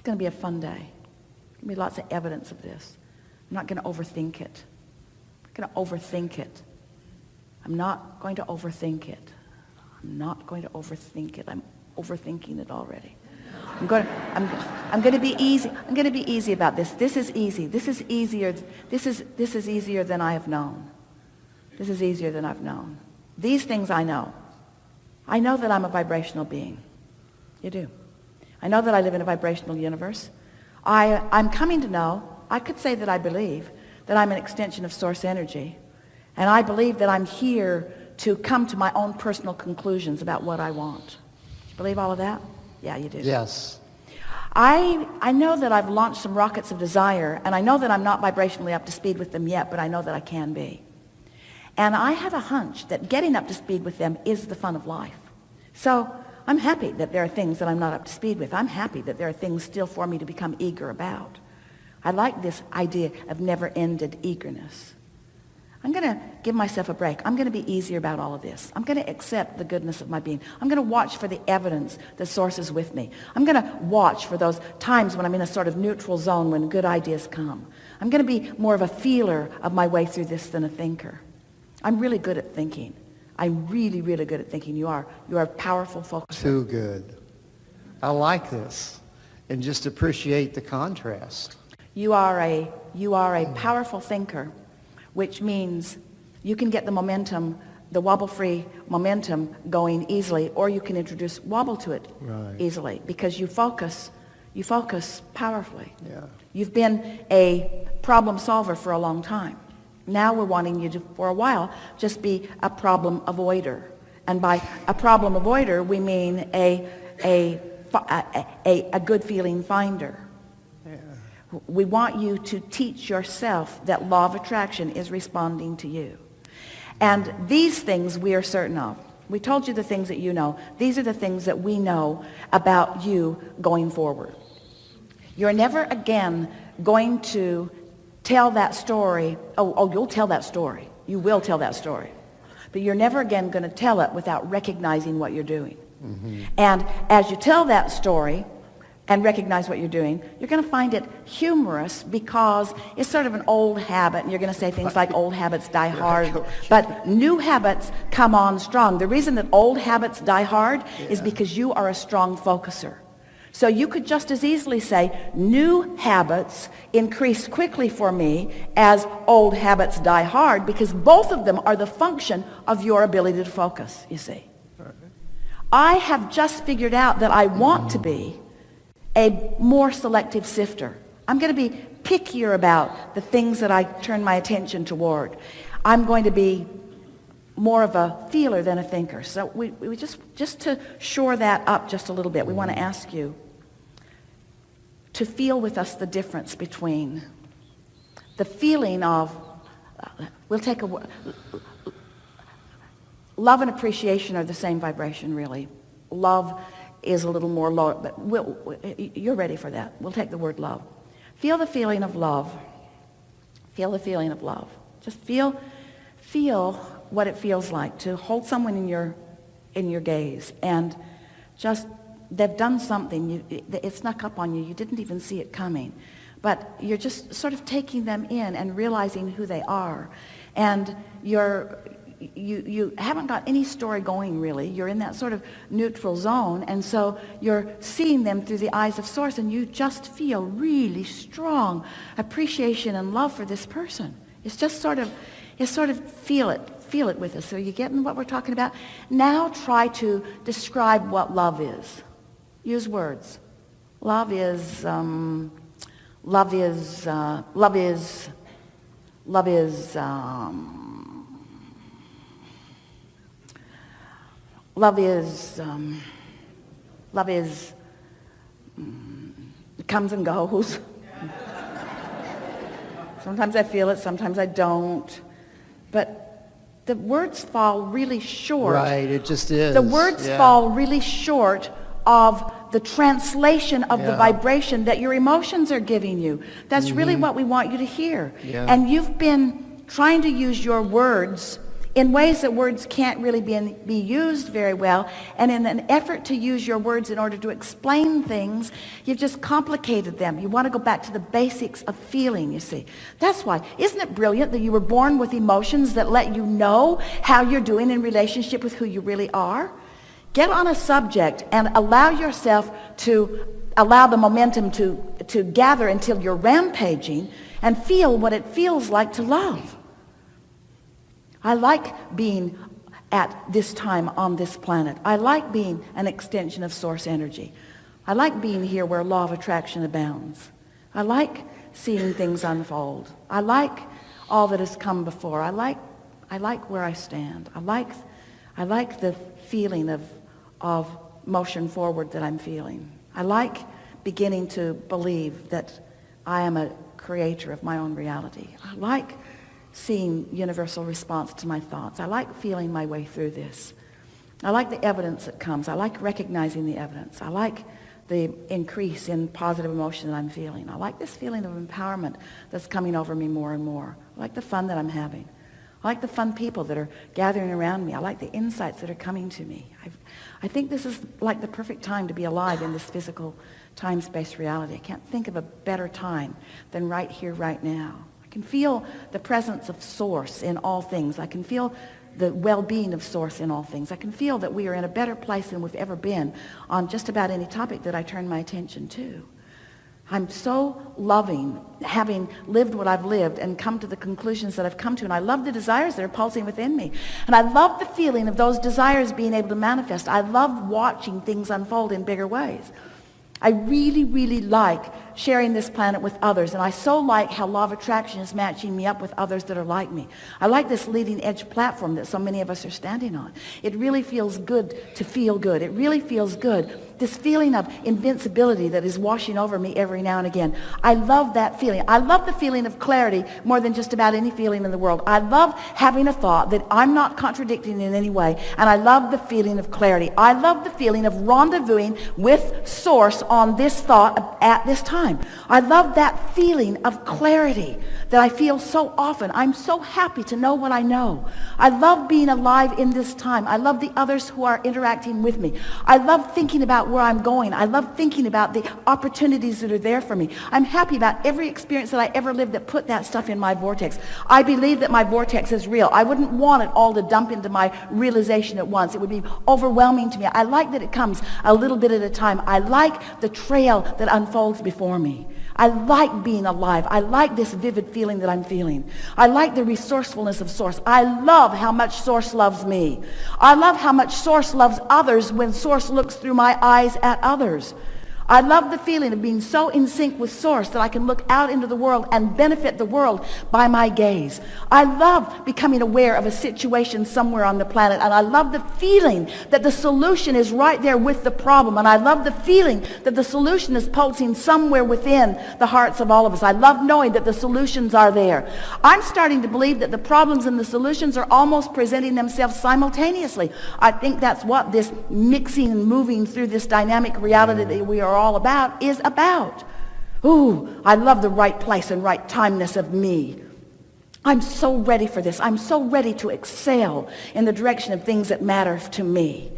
going to be a fun day. There's going to be lots of evidence of this. I'm not going to overthink it. I'm going to overthink it. I'm not going to overthink it. I'm not going to overthink it. I'm overthinking it already. I'm going to be easy. I'm going to be easy about this. This is easy. This is easier. This is easier than I have known. This is easier than I've known. These things I know. I know that I'm a vibrational being. You do. I know that I live in a vibrational universe. I'm coming to know, I could say that I believe that I'm an extension of source energy. And I believe that I'm here to come to my own personal conclusions about what I want. You believe all of that? Yeah, you do. Yes. I know that I've launched some rockets of desire, and I know that I'm not vibrationally up to speed with them yet, but I know that I can be. And I have a hunch that getting up to speed with them is the fun of life. So I'm happy that there are things that I'm not up to speed with. I'm happy that there are things still for me to become eager about. I like this idea of never-ended eagerness. I'm going to give myself a break. I'm going to be easier about all of this. I'm going to accept the goodness of my being. I'm going to watch for the evidence that source is with me. I'm going to watch for those times when I'm in a sort of neutral zone when good ideas come. I'm going to be more of a feeler of my way through this than a thinker. I'm really good at thinking. I'm really, really good at thinking. You are a powerful focuser. Too good. I like this. And just appreciate the contrast. You are a powerful thinker, which means you can get the momentum, the wobble-free momentum going easily, or you can introduce wobble to it easily because you focus powerfully. Yeah. You've been a problem solver for a long time. Now we're wanting you to, for a while, just be a problem avoider. And by a problem avoider, we mean a good feeling finder. We want you to teach yourself that law of attraction is responding to you. And these things we are certain of. We told you the things that you know. These are the things that we know about you going forward. You're never again going to tell that story. Oh, you'll tell that story. You will tell that story. But you're never again going to tell it without recognizing what you're doing. Mm-hmm. And as you tell that story, and recognize what you're doing, you're going to find it humorous because it's sort of an old habit, and you're going to say things like old habits die hard, but new habits come on strong. The reason that old habits die hard is because you are a strong focuser. So you could just as easily say new habits increase quickly for me as old habits die hard, because both of them are the function of your ability to focus, you see. I have just figured out that I want to be a more selective sifter. I'm going to be pickier about the things that I turn my attention toward. I'm going to be more of a feeler than a thinker. So we just to shore that up just a little bit, we want to ask you to feel with us the difference between the feeling of, we'll take a word, love and appreciation are the same vibration, really. Love is a little more low, but you're ready for that. We'll take the word love. Feel the feeling of love. Feel the feeling of love. Just feel what it feels like to hold someone in your gaze, and just they've done something. It snuck up on you. You didn't even see it coming, but you're just sort of taking them in and realizing who they are, and you haven't got any story going, really. You're in that sort of neutral zone, and so you're seeing them through the eyes of source, and you just feel really strong appreciation and love for this person. It's sort of feel it with us. So you getting what we're talking about? Now try to describe what love is. Use words. Love is it comes and goes. Sometimes I feel it, sometimes I don't. But the words fall really short. Right, it just is. The words fall really short of the translation of the vibration that your emotions are giving you. That's really what we want you to hear. Yeah. And you've been trying to use your words in ways that words can't really be used very well. And in an effort to use your words in order to explain things, you've just complicated them. You want to go back to the basics of feeling, you see. That's why. Isn't it brilliant that you were born with emotions that let you know how you're doing in relationship with who you really are? Get on a subject and allow yourself to allow the momentum to gather until you're rampaging and feel what it feels like to love. I like being at this time on this planet. I like being an extension of source energy. I like being here where law of attraction abounds. I like seeing things unfold. I like all that has come before. I like where I stand. I like the feeling of motion forward that I'm feeling. I like beginning to believe that I am a creator of my own reality. I like seeing universal response to my thoughts. I like feeling my way through this. I like the evidence that comes. I like recognizing the evidence. I like the increase in positive emotion that I'm feeling. I like this feeling of empowerment that's coming over me more and more. I like the fun that I'm having. I like the fun people that are gathering around me. I like the insights that are coming to me. I think this is like the perfect time to be alive in this physical time-space reality. I can't think of a better time than right here, right now. I can feel the presence of Source in all things. I can feel the well-being of Source in all things. I can feel that we are in a better place than we've ever been on just about any topic that I turn my attention to. I'm so loving having lived what I've lived and come to the conclusions that I've come to. And I love the desires that are pulsing within me. And I love the feeling of those desires being able to manifest. I love watching things unfold in bigger ways. I really, really like sharing this planet with others. And I so like how law of attraction is matching me up with others that are like me. I like this leading edge platform that so many of us are standing on. It really feels good to feel good. It really feels good. This feeling of invincibility that is washing over me every now and again. I love that feeling. I love the feeling of clarity more than just about any feeling in the world. I love having a thought that I'm not contradicting in any way. And I love the feeling of clarity. I love the feeling of rendezvousing with Source on this thought at this time. I love that feeling of clarity that I feel so often. I'm so happy to know what I know. I love being alive in this time. I love the others who are interacting with me. I love thinking about where I'm going. I love thinking about the opportunities that are there for me. I'm happy about every experience that I ever lived that put that stuff in my vortex. I believe that my vortex is real. I wouldn't want it all to dump into my realization at once. It would be overwhelming to me. I like that it comes a little bit at a time. I like the trail that unfolds before me. I like being alive. I like this vivid feeling that I'm feeling. I like the resourcefulness of Source. I love how much Source loves me. I love how much Source loves others when Source looks through my eyes at others. I love the feeling of being so in sync with Source that I can look out into the world and benefit the world by my gaze. I love becoming aware of a situation somewhere on the planet, and I love the feeling that the solution is right there with the problem, and I love the feeling that the solution is pulsing somewhere within the hearts of all of us. I love knowing that the solutions are there. I'm starting to believe that the problems and the solutions are almost presenting themselves simultaneously. I think that's what this mixing and moving through this dynamic reality that we are all about is about. Ooh, I love the right place and right timeness of me. I'm so ready for this. I'm so ready to excel in the direction of things that matter to me.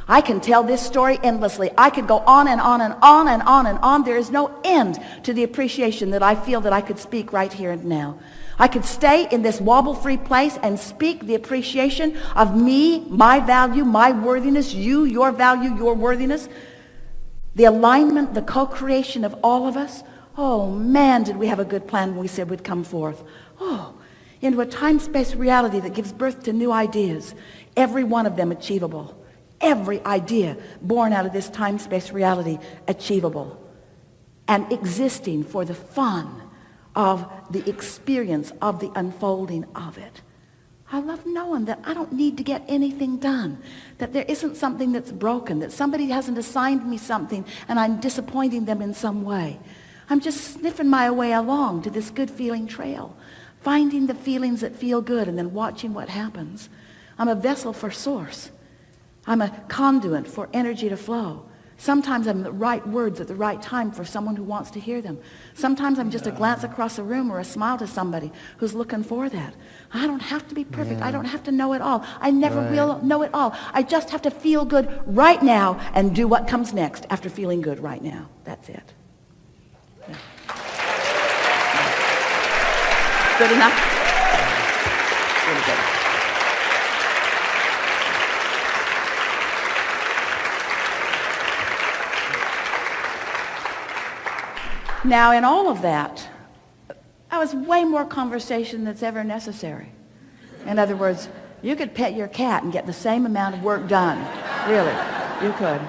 I can tell this story endlessly. I could go on and on and on and on and on. There is no end to the appreciation that I feel that I could speak right here and now. I could stay in this wobble-free place and speak the appreciation of me, my value, my worthiness, you, your value, your worthiness. The alignment, the co-creation of all of us. Oh, man, did we have a good plan when we said we'd come forth. Oh, into a time-space reality that gives birth to new ideas, every one of them achievable. Every idea born out of this time-space reality achievable and existing for the fun of the experience of the unfolding of it. I love knowing that I don't need to get anything done, that there isn't something that's broken, that somebody hasn't assigned me something and I'm disappointing them in some way. I'm just sniffing my way along to this good feeling trail, finding the feelings that feel good and then watching what happens. I'm a vessel for Source. I'm a conduit for energy to flow. Sometimes I'm the right words at the right time for someone who wants to hear them. Sometimes I'm just a glance across the room or a smile to somebody who's looking for that. I don't have to be perfect. I don't have to know it all. I never will know it all. I just have to feel good right now and do what comes next after feeling good right now. That's it. Yeah. Good enough? Really good. Now, in all of that, that was way more conversation that's ever necessary. In other words, you could pet your cat and get the same amount of work done. Really, you could.